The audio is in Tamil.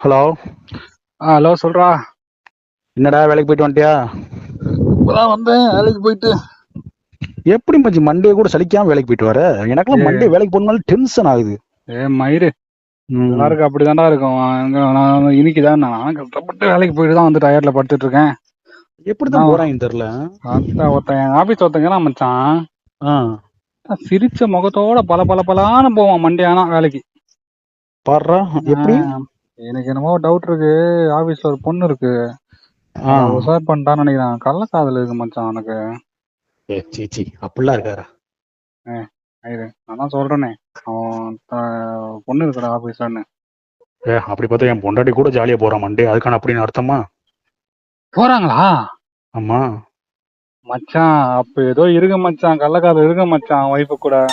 ஹலோ. ஹலோ சொல்றா. என்னடா வேலைக்கு போயிட்டு வந்துட்டியா? இப்பதான் வந்தேன் வேலைக்கு போயிட்டு. எப்படி மச்சி மண்டே கூட சலிக்காம வேலைக்கு போயிட்டு வர? எனக்கெல்லாம் மண்டே வேலைக்கு போனாலும் டென்ஷன் ஆகுது. மயிறு எல்லாருக்கும் அப்படிதான்டா இருக்கும். நான் இன்னைக்குதான் நான் கஷ்டப்பட்டு வேலைக்கு போயிட்டு தான் வந்து டயர்ட்ல படுத்துட்டு இருக்கேன். எப்படிதான் போறாங்கன்னு தெரியல. ஒருத்தன் என் ஆபீஸ் ஒருத்தங்க மச்சான் சிரிச்ச முகத்தோட பல போவான் மண்டே ஆனா வேலைக்கு. பாடுறா எப்படி? எனக்கு என்னமோ டவுட் இருக்கு. ஆபீஸ்ல ஒரு பொண்ணு இருக்கு, உசார் பண்ணிட்டான்னு நினைக்கிறேன். கள்ளக்காதல் இருக்கு மச்சான் எனக்கு. சீச்சி அப்படிலாம் இருக்காரா? நான் தான் சொல்றேனே, அவன் பொண்ணு இருக்கிற ஆபீஸ்லன்னு. அப்படி பார்த்தா என் பொண்டாட்டி கூட ஜாலியா போறான் மண்டே, அதுக்கான அப்படின்னு அர்த்தமா? போறாங்களா? ஆமா மச்சான், அப்ப ஏதோ இருக்கு மச்சான், கள்ளக்காதல் இருக்கு மச்சான் ஒய்ஃபு கூட.